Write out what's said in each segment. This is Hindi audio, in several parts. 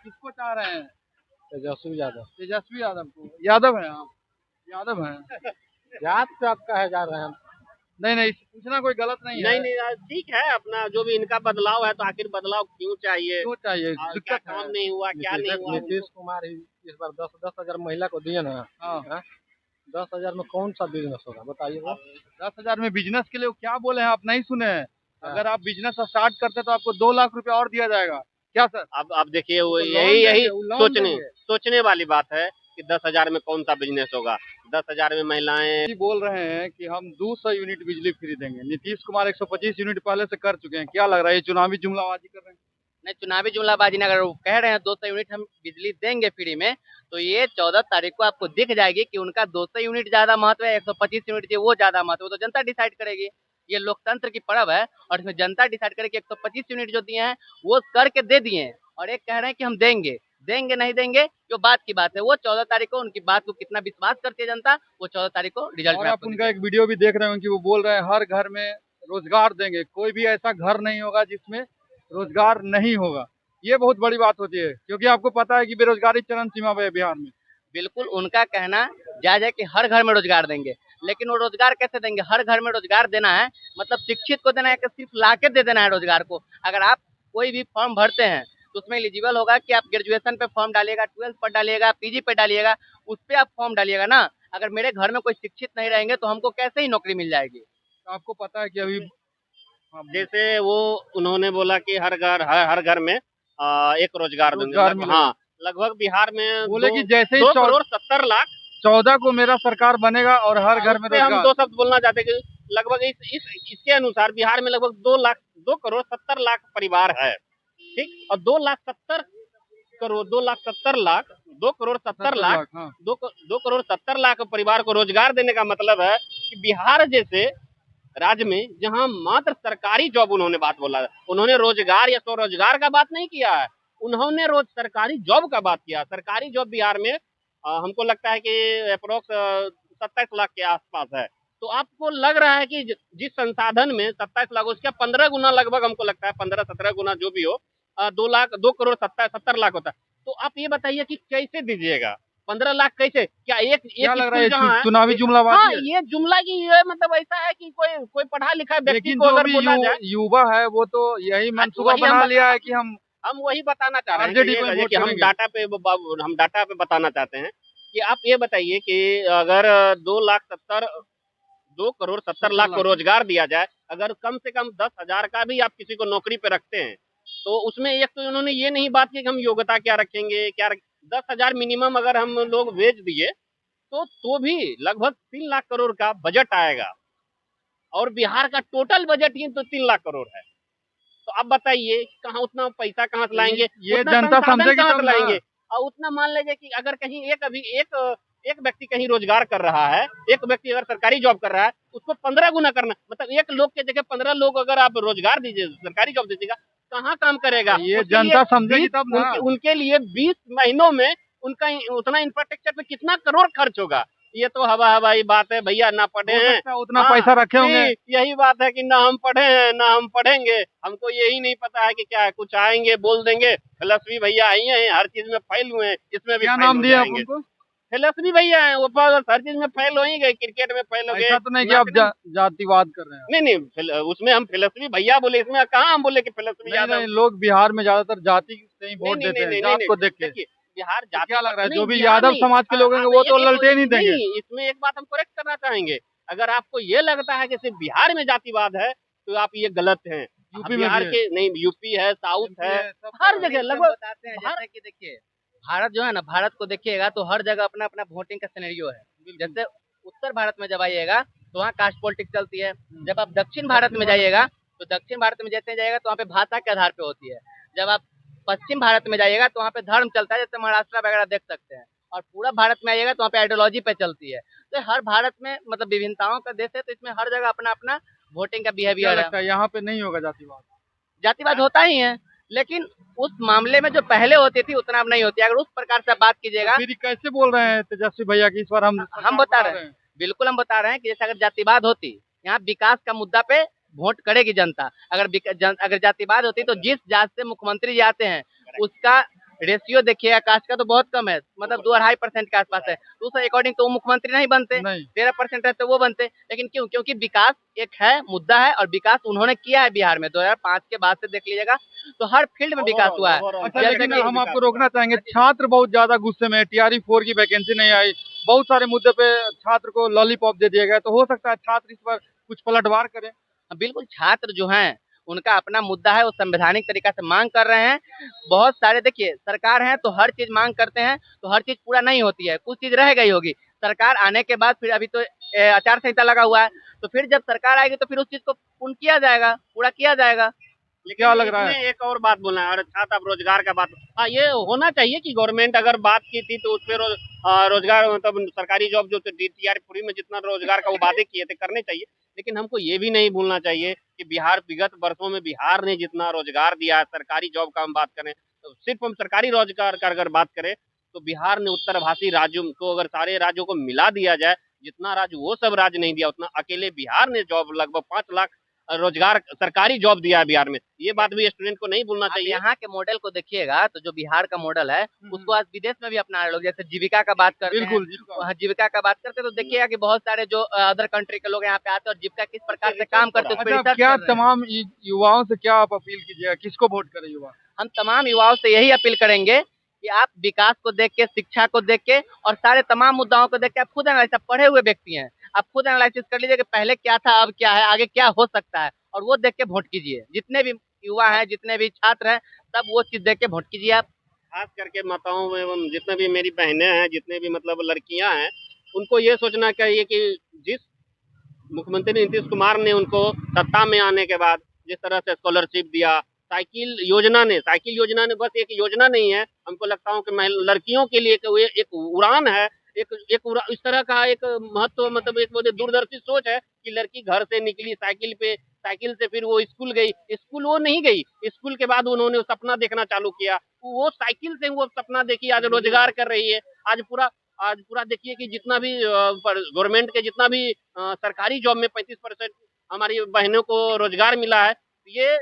किसको चाह रहे हैं? तेजस्वी यादव। तेजस्वी यादव को। यादव है आप? यादव हैं? जात पे आप कहे जा रहे हैं। नहीं नहीं, पूछना कोई गलत नहीं है। नहीं नहीं, ठीक है अपना जो भी इनका बदलाव है, तो आखिर बदलाव क्यों चाहिए? क्यों चाहिए? क्या दिक्कत काम है। नहीं हुआ, क्या नहीं हुआ? नीतीश कुमार ही इस बार 10,000 महिला को दिए ना। हाँ। 10,000 में कौन सा बिजनेस होगा बताइए वो। 10,000 में बिजनेस के लिए वो क्या बोले हैं, आप नहीं सुने हैं? अगर आप बिजनेस स्टार्ट करते तो आपको 2 लाख रुपया और दिया जाएगा। क्या सर? अब देखिए, वो तो लोन यही देंगे, यही वो लोन देंगे। सोचने वाली बात है कि 10,000 में कौन सा बिजनेस होगा। 10,000 में महिलाएं जी बोल रहे हैं कि हम 200 यूनिट बिजली फ्री देंगे। नीतीश कुमार 125 यूनिट पहले से कर चुके हैं। क्या लग रहा है ये चुनावी जुमलाबाजी कर रहे हैं? नहीं, चुनावी जुमलाबाजी नहीं, अगर वो कह रहे हैं 200 यूनिट हम बिजली देंगे फ्री में, तो ये 14 तारीख को आपको दिख जाएगी कि उनका 200 यूनिट ज्यादा महत्व है, 125 यूनिट जो वो ज्यादा महत्व है। तो जनता डिसाइड करेगी। ये लोकतंत्र की पर्व है और इसमें जनता डिसाइड करेगी। 125 यूनिट जो दिए हैं वो करके दे दिए हैं, और एक कह रहे हैं कि हम देंगे देंगे नहीं देंगे, जो बात की बात है। वो 14 तारीख को उनकी बात को कितना विश्वास करती है जनता, वो 14 तारीख को रिजल्ट और में आप आपको उनका एक वीडियो भी देख रहे हो कि वो बोल रहे हैं हर घर में रोजगार देंगे। कोई भी ऐसा घर नहीं होगा जिसमें रोजगार नहीं होगा। ये बहुत बड़ी बात होती है, क्योंकि आपको पता है कि बेरोजगारी चरम सीमा पे है बिहार में। बिल्कुल उनका कहना जायज है कि हर घर में रोजगार देंगे, लेकिन वो रोजगार कैसे देंगे? हर घर में रोजगार देना है मतलब शिक्षित को देना है कि सिर्फ लाके दे देना है रोजगार को? अगर आप कोई भी फॉर्म भरते हैं तो उसमें एलिजिबल होगा कि आप ग्रेजुएशन पे फॉर्म डालिएगा, 12th पर डालिएगा, पीजी पे डालिएगा, उस पर आप फॉर्म डालिएगा ना। अगर मेरे घर में कोई शिक्षित नहीं रहेंगे तो हमको कैसे ही नौकरी मिल जाएगी? तो आपको पता है कि अभी जैसे वो उन्होंने बोला कि हर घर में एक रोजगार रोजगार देंगे। मिलेगा। हाँ, लगभग बिहार में बोले कि जैसे ही 2,70,00,000। 14 को मेरा सरकार बनेगा और हर घर में उसपे हम रोजगार। 2 शब्द बोलना चाहते हैं कि लगभग इसके अनुसार बिहार में लगभग 2,70,00,000 परिवार है। ठीक, और 2,70,00,000 हाँ। 2,70,00,000 परिवार को रोजगार देने का मतलब है कि बिहार जैसे राज्य में जहां मात्र सरकारी जॉब, उन्होंने बात बोला है, उन्होंने रोजगार या स्वरोजगार का बात नहीं किया है, उन्होंने सरकारी जॉब का बात किया। सरकारी जॉब बिहार में हमको लगता है कि अप्रोक्स 27 लाख के आसपास है। तो आपको लग रहा है कि जिस संसाधन में 27 लाख, उसका 15 गुना लगभग, हमको लगता है 15-17 गुना जो भी हो, 2,70,00,000 होता है। तो आप ये बताइए कि कैसे दीजिएगा 15 लाख? कैसे? क्या एक क्या लग रहा स्कूल है चुनावी हाँ, जुमलाबाजी है? ये जुमला की ये मतलब ऐसा है कि कोई पढ़ा लिखा व्यक्ति लेकिन को जो अगर भी बोला जाए, युवा है वो तो यही मंसूबा वही हम बना बता- लिया है कि हम वही बताना चाह रहे हैं आरजेडी को ही कि वोट हम करेंगे। डाटा पे बताना चाहते हैं कि आप ये बताइए कि अगर 2,70,00,000 को रोजगार दिया जाए, अगर कम से कम 10,000 का भी आप किसी को नौकरी पे रखते हैं, तो उसमें एक तो उन्होंने ये नहीं बात की कि हम योग्यता क्या रखेंगे, 10,000 मिनिमम अगर हम लोग भेज दिए तो भी लगभग 3 लाख करोड़ का बजट आएगा, और बिहार का टोटल बजट ही तो 3 लाख करोड़ है। तो अब बताइए कहाँ उतना पैसा कहाँ से लाएंगे? ये उतना जनता संसाधन समझेगी कहाँ तब से ना। लाएंगे? और उतना मान लीजिए कि अगर कहीं एक व्यक्ति कहीं रोजगार कर रहा है, एक व्यक्ति अगर सरकारी जॉब कर रहा है, उसको 15 गुना करना, मतलब एक लोग के जगह 15 लोग अगर आप रोजगार दीजिए, सरकारी जॉब दीजिएगा, कहाँ काम करेगा? ये जनता समझेगी तब ना। उनके लिए 20 महीनों में उनका उतना इंफ्रास्ट्रक्चर पे कितना करोड़ खर्च होगा? ये तो हवाई बात है भैया, ना पढ़े हैं उतना पैसा रखे होंगे। यही बात है कि ना हम पढ़े हैं ना हम पढ़ेंगे, हमको यही नहीं पता है कि क्या है। कुछ आएंगे बोल देंगे फिलॉसफी भैया आई है, हर चीज में फेल हुए हैं, इसमें भी क्या fail नाम हो दिया जाएंगे। उनको? फिलॉसफी भैया है, वो हर चीज में फेल हो ही गए, क्रिकेट में फेल हो गए। ऐसा तो नहीं कि आप जातिवाद कर रहे हैं? नहीं, उसमें हम फिलॉसफी भैया बोले, इसमें कहाँ हम बोले कि फिलॉसफी नहीं नहीं, लोग बिहार में ज्यादातर जाति से ही वोट नहीं, देते हैं, नहीं, जात नहीं, को देख के। देखिए बिहार तो जाति क्या लग रहा है नहीं, जो भी बिहार यादव नहीं, समाज के लोग होंगे वो तो ललटेन ही देंगे। नहीं, इसमें एक बात हम करेक्ट करना चाहेंगे। अगर आपको ये लगता है कि सिर्फ बिहार में जातिवाद है तो आप ये गलत हैं। यूपी में बिहार भी के नहीं, यूपी है, साउथ MP है, सब हर जगह लगभग बताते हैं। जैसे कि देखिए, भारत जो है ना, भारत को देखिएगा तो हर जगह अपना अपना वोटिंग का सिनेरियो है। जैसे उत्तर भारत में जब आइएगा तो वहाँ कास्ट पॉलिटिक्स चलती है। जब आप दक्षिण भारत में जाइएगा तो दक्षिण भारत में जैसे जाइएगा तो वहाँ पे भाषा के आधार पे होती है। जब आप पश्चिम भारत में जाइएगा तो वहाँ पे धर्म चलता है, जैसे महाराष्ट्र वगैरह देख सकते हैं। और पूरा भारत में आइएगा तो वहाँ पे आइडियोलॉजी पे चलती है। तो हर भारत में मतलब विभिन्नताओं का देश है, तो इसमें हर जगह अपना अपना वोटिंग का क्या बिहेवियर है। लगता है यहाँ पे नहीं होगा जातिवाद? जातिवाद होता ही है, लेकिन उस मामले में जो पहले होती थी उतना अब नहीं होती। अगर उस प्रकार से बात कीजिएगा, फिर कैसे बोल रहे हैं तेजस्वी भैया की इस बार हम बता रहे हैं, बिल्कुल हम बता रहे हैं कि जैसे अगर जातिवाद होती, यहाँ विकास का मुद्दा पे वोट करेगी जनता। अगर जातिवाद होती तो जिस जात से मुख्यमंत्री जी आते हैं उसका रेशियो देखिएगा कास्ट का तो बहुत कम है, मतलब 2-2.5% के आसपास है। तो उस अकॉर्डिंग तो वो मुख्यमंत्री नहीं बनते, नहीं 13% है तो वो बनते। लेकिन क्यों? क्योंकि विकास एक है, मुद्दा है, और विकास उन्होंने किया है बिहार में। 2005 के बाद से देख लीजिएगा तो हर फील्ड में विकास हुआ है। अच्छा, जैसे लेकिन कि हम आपको रोकना चाहेंगे, छात्र बहुत ज्यादा गुस्से में है, टीआरई 4 की वैकेंसी नहीं आई, बहुत सारे मुद्दे पे छात्र को लॉलीपॉप दे दिया गया, तो हो सकता है छात्र इस पर कुछ पलटवार करें। बिल्कुल, छात्र जो हैं उनका अपना मुद्दा है, वो संवैधानिक तरीका से मांग कर रहे हैं। बहुत सारे देखिए सरकार है तो हर चीज मांग करते हैं तो हर चीज पूरा नहीं होती है, कुछ चीज रह गई होगी। सरकार आने के बाद फिर अभी तो आचार संहिता लगा हुआ है, तो फिर जब सरकार आएगी तो फिर उस चीज को पूर्ण किया जाएगा, पूरा किया जाएगा। क्या लग रहा है? इसमें एक और बात बोलना है, और अच्छा आप रोजगार का बात, हाँ ये होना चाहिए कि गवर्नमेंट अगर बात की थी तो उस पर रोजगार मतलब सरकारी जॉब जो टीआर पूरी में जितना रोजगार का वो वादे किए थे करने चाहिए। लेकिन हमको ये भी नहीं भूलना चाहिए कि बिहार विगत वर्षों में बिहार ने जितना रोजगार दिया है, सरकारी जॉब का हम बात करें तो सिर्फ हम सरकारी रोजगार का अगर बात करें तो बिहार ने उत्तरभाषी राज्यों को अगर सारे राज्यों को मिला दिया जाए, जितना राज्य वो सब राज्य नहीं दिया उतना अकेले बिहार ने जॉब लगभग 5 लाख रोजगार सरकारी जॉब दिया है बिहार में। ये बात भी स्टूडेंट को नहीं भूलना आप चाहिए। यहाँ के मॉडल को देखिएगा तो जो बिहार का मॉडल है उसको आज विदेश में भी अपना रहे लोग, जैसे जीविका का बात करते हैं। बिल्कुल हाँ, जीविका का बात करते हैं तो देखिएगा कि बहुत सारे जो अदर कंट्री के लोग यहाँ पे आते हैं और जीविका किस प्रकार से काम करते हैं उस पर अच्छा, रिसर्च क्या कर रहे हैं। तमाम युवाओं से क्या आप अपील कीजिएगा, किसको वोट करें युवा? हम तमाम युवाओं से यही अपील करेंगे कि आप विकास को देख के, शिक्षा को देख के और सारे तमाम मुद्दाओं को देख के, आप खुद एनालिसिस, पढ़े हुए व्यक्ति हैं, आप खुद एनालिसिस कर लीजिए कि पहले क्या था, अब क्या है, आगे क्या हो सकता है, और वो देख के वोट कीजिए। जितने भी युवा हैं, जितने भी छात्र हैं, सब वो चीज देख के वोट कीजिए आप। खास करके माताओं एवं जितने भी मेरी बहनें हैं, जितने भी मतलब लड़कियां हैं, उनको ये सोचना चाहिए कि जिस मुख्यमंत्री नीतीश कुमार ने उनको सत्ता में आने के बाद जिस तरह से स्कॉलरशिप दिया, साइकिल योजना ने बस एक योजना नहीं है, हमको लगता है कि लड़कियों के लिए एक उड़ान है, इस तरह का एक महत्व, मतलब एक बहुत दूरदर्शी सोच है कि लड़की घर से निकली साइकिल से फिर वो स्कूल गई, स्कूल वो नहीं गई, स्कूल के बाद उन्होंने सपना देखना चालू किया, वो साइकिल से वो सपना देखी, आज रोजगार कर रही है। आज पूरा देखिए कि जितना भी गवर्नमेंट के जितना भी सरकारी जॉब में 35% हमारी बहनों को रोजगार मिला है। ये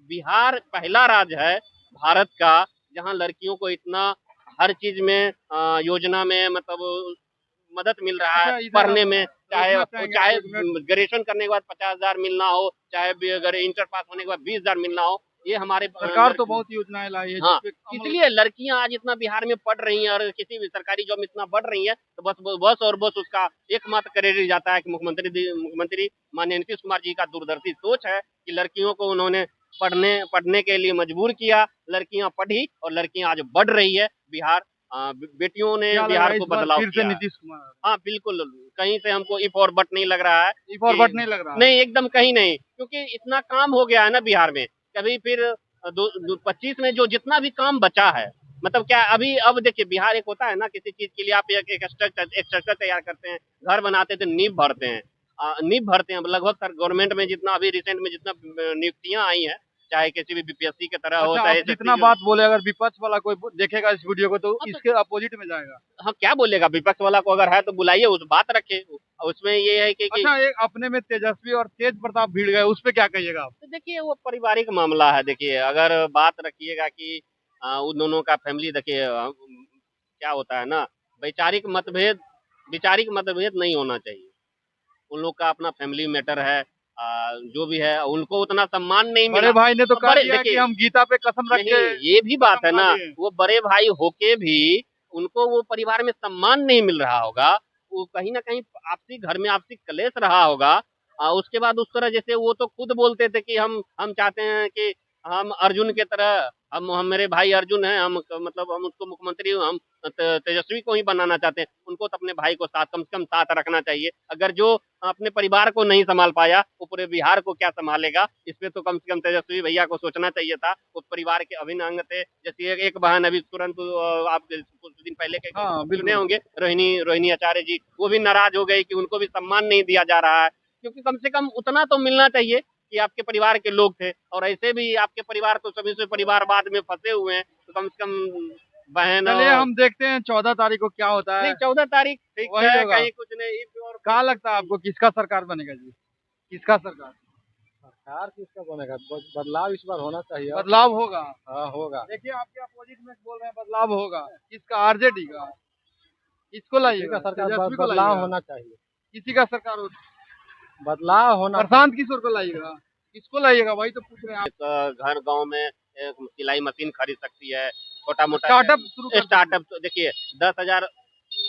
बिहार पहला राज्य है भारत का जहां लड़कियों को इतना हर चीज में योजना में मतलब मदद मिल रहा अच्छा, है इधर पढ़ने आप में, चाहे रोकना चाहेंगे चाहे आप एक मिनट? ग्रेजुएशन करने के बाद 50,000 मिलना हो, चाहे अगर इंटर पास होने के बाद 20,000 मिलना हो, ये हमारे सरकार तो बहुत योजनाएं लाई है हाँ, जिस पे इसलिए लड़कियां आज इतना बिहार में पढ़ रही हैं और किसी भी सरकारी जॉब में इतना बढ़ रही हैं, तो बस उसका एकमात्र क्रेडिट जाता है कि मुख्यमंत्री माननीय नीतीश कुमार जी का दूरदर्शी सोच है कि लड़कियों को उन्होंने पढ़ने के लिए मजबूर किया, लड़कियां पढ़ी और लड़कियां आज बढ़ रही है। बिहार बेटियों ने क्या लग रहा बिहार है को इस बार बदलाव फिर से किया है। नीतीश कुमार? हाँ बिल्कुल, कहीं से हमको इफ और बट नहीं लग रहा है, फॉरवर्ड नहीं लग रहा है? नहीं एकदम कहीं नहीं, क्योंकि इतना काम हो गया है ना बिहार में। कभी फिर 25 में जो जितना भी काम बचा है, मतलब क्या अभी अब देखिए बिहार एक होता है ना, किसी चीज के लिए आप एक स्ट्रक्चर तैयार करते हैं, घर बनाते थे, नींव भरते हैं, लगभग गवर्नमेंट में जितना अभी रिसेंट में जितना नियुक्तियां आई हैं, चाहे किसी भी बीपीएससी की तरह हो, अच्छा, चाहे आप जितना बात बोले, अगर विपक्ष वाला कोई देखेगा इस वीडियो को तो तो इसके अपोजिट में जाएगा। हाँ क्या बोलेगा, विपक्ष वाला को अगर है तो बुलाइए, उस बात रखे, उसमें ये है कि अच्छा, एक अपने में तेजस्वी और तेज प्रताप भीड़ गए, उस पे क्या कहिएगा आप? तो देखिए वो पारिवारिक मामला है। देखिए अगर बात रखिएगा कि उन दोनों का फैमिली, देखिए क्या होता है ना, वैचारिक विचारिक मतभेद नहीं होना चाहिए। उन लोग का अपना फैमिली मैटर है, जो भी है उनको उतना सम्मान नहीं मिला। बड़े भाई ने तो कह बड़े दिया कि देखिए हम गीता पे कसम रख नहीं, के ये भी बात है कसम खा ना, लिए। वो बड़े भाई होके भी उनको वो परिवार में सम्मान नहीं मिल रहा होगा, वो कहीं ना कहीं आपसी घर में आपसी कलेश रहा होगा। उसके बाद उस तरह जैसे वो तो खुद बोलते थे कि हम चाहते हैं कि हम अर्जुन के तरह, हम मेरे भाई अर्जुन हैं, मतलब हम उसको मुख्यमंत्री, हम तेजस्वी को ही बनाना चाहते हैं। उनको तो अपने भाई को साथ कम से कम साथ रखना चाहिए। अगर जो अपने परिवार को नहीं संभाल पाया वो पूरे बिहार को क्या संभालेगा, इस पे तो कम से कम तेजस्वी भैया को सोचना चाहिए था। वो परिवार के अभिन्न अंग थे। जैसे एक बहन अभी तुरंत आप कुछ दिन पहले के हाँ, सुने बिल्कुल। होंगे, रोहिणी आचार्य जी, वो भी नाराज हो गई कि उनको भी सम्मान नहीं दिया जा रहा है, क्योंकि कम से कम उतना तो मिलना चाहिए कि आपके परिवार के लोग थे। और ऐसे भी आपके परिवार तो सभी से परिवारवाद में फंसे हुए हैं, तो कम से कम बहन चलिए हम देखते हैं 14 तारीख को क्या होता नहीं है। 14 तारीख ठीक वही है, होगा। कहीं कुछ नहीं। और कहाँ लगता है आपको किसका सरकार बनेगा जी? किसका सरकार? सरकार किसका बनेगा? बदलाव इस बार होना चाहिए। बदलाव होगा। हाँ होगा। देखिए आपके अपोजिट में बोल रहे हैं बदलाव होगा, किसका? आरजेडी का। किसको किसी लाइएगा? का सरकार तेजस्वी को बदलाव लाइएगा? होना चाहिए। किसी का सरकार हो? बदलाव होना प्रशांत किशोर को लाइएगा? किसको लाइएगा? वही तो पूछ रहे हैं आप। एक घर गांव में एक सिलाई मशीन खरीद सकती है, छोटा मोटा स्टार्टअप शुरू कर स्टार्टअप। तो देखिए 10,000,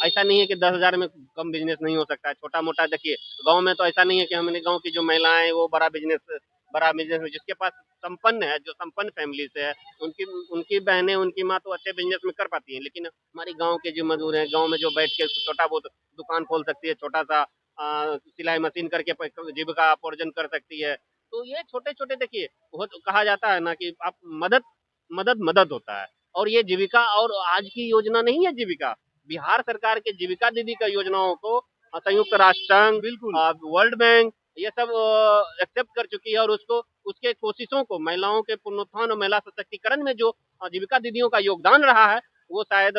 ऐसा नहीं है कि 10,000 में कम बिजनेस नहीं हो सकता है। छोटा मोटा देखिए गांव में तो ऐसा नहीं है कि हमने गांव की जो महिलाएं हैं वो बड़ा बिजनेस में, जिसके पास संपन्न है, जो संपन्न फैमिली से है, उनकी उनकी बहनें, उनकी माँ तो अच्छे बिजनेस में कर पाती हैं। लेकिन हमारी गांव के जो मजदूर हैं, गांव में जो बैठ के छोटा बहुत दुकान खोल सकती है, छोटा सा सिलाई मशीन करके जीविका उपार्जन कर सकती है। तो ये छोटे छोटे देखिए, बहुत कहा जाता है ना कि आप मदद मदद मदद होता है। और ये जीविका और आज की योजना नहीं है जीविका, बिहार सरकार के जीविका दीदी का योजनाओं को संयुक्त राष्ट्र संघ, बिल्कुल। वर्ल्ड बैंक, ये सब एक्सेप्ट कर चुकी है। और उसको उसके कोशिशों को, महिलाओं के पुनरुत्थान और महिला सशक्तिकरण में जो जीविका दीदियों का योगदान रहा है, वो शायद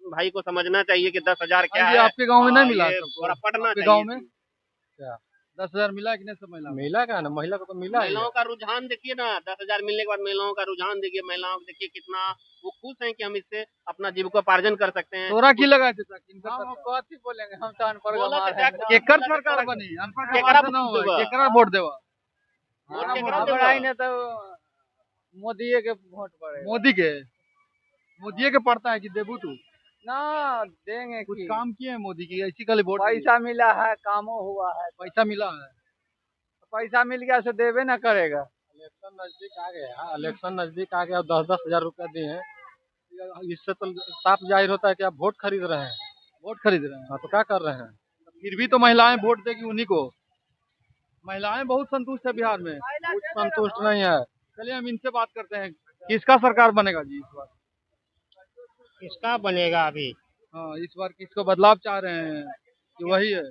भाई को समझना चाहिए कि 10,000 क्या ये है। आपके गांव में नहीं मिला ये सबको? थोड़ा पढ़ना आपके चाहिए। गांव में क्या 10,000 मिला कि नहीं? सब महिला महिला का ना, महिला को तो मिला ही है। महिलाओं का रुझान देखिए ना, 10,000 मिलने के बाद महिलाओं का रुझान देखिए। महिलाओं को देखिए कितना वो खुश हैं कि हम इससे अपना जीविकोपार्जन कर सकते हैं। तोरा की लगा चाचा? हम कथी बोलेंगे, हम तो अनपढ़ बोला गंवार चाचा, हैं। केकर सरकार बनी? अनपढ़ केकरा गंवार से ना वोट होगा, देबा? केकरा वोट देवा? वोट केकरा वोट देबा? हमरा ने तो मोदी के वोट पड़ेगा। मोदी के पड़ता है कि देबू तू? ना देंगे कुछ की? काम किए हैं मोदी की? ऐसी खाली वोट दिए? पैसा मिला है, कामों हुआ है। पैसा मिला है? पैसा मिल गया से देवे ना करेगा। इलेक्शन नजदीक आ गया, इलेक्शन नजदीक आ गया, 10-10 हजार रुपया दिए हैं। इससे तो साफ जाहिर होता है कि आप वोट खरीद रहे हैं। वोट खरीद रहे हैं? हाँ तो क्या कर रहे हैं? फिर भी तो महिलाएं वोट देगी उन्हीं को। महिलाएं बहुत संतुष्ट है बिहार में। कुछ संतुष्ट नहीं है। चलिए हम इनसे बात करते हैं, किसका सरकार बनेगा जी इस बार? किसका बनेगा अभी? हाँ, इस बार किसको बदलाव चाह रहे हैं कि वही है?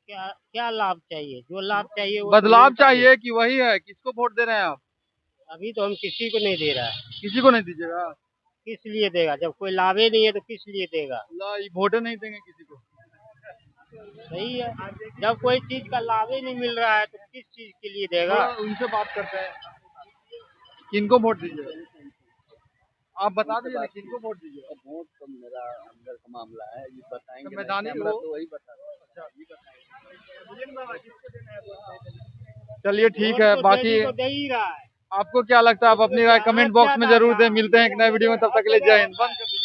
क्या क्या लाभ चाहिए? जो लाभ चाहिए वो बदलाव तो मिलता नहीं। चाहिए कि वही है? किसको वोट दे रहे हैं आप? अभी तो हम किसी को नहीं दे रहा है। किसी को नहीं दीजिएगा? किस लिए देगा? जब कोई लाभ ही नहीं है तो किस लिए देगा? ये वोटे नहीं देंगे किसी को? सही है, जब कोई चीज का लाभ ही नहीं मिल रहा है तो किस चीज के लिए देगा? तो उनसे बात करते हैं, किनको वोट दीजिए? आप बता दीजिए ना, किनको वोट दीजिए? वोट तो मेरा अंदर का मामला है, ये बताएंगे तो मैदानी कैमरा वो- तो वही बता रहा है। चलिए ठीक वोट है। तो बाकी देने को दे ही रहा है। आपको क्या लगता है? आप अपनी राय कमेंट बॉक्स में जरूर दें। मिलते हैं एक नए वीडियो में, तब तक के लिए जय हिंद। बंद कर दीजिए।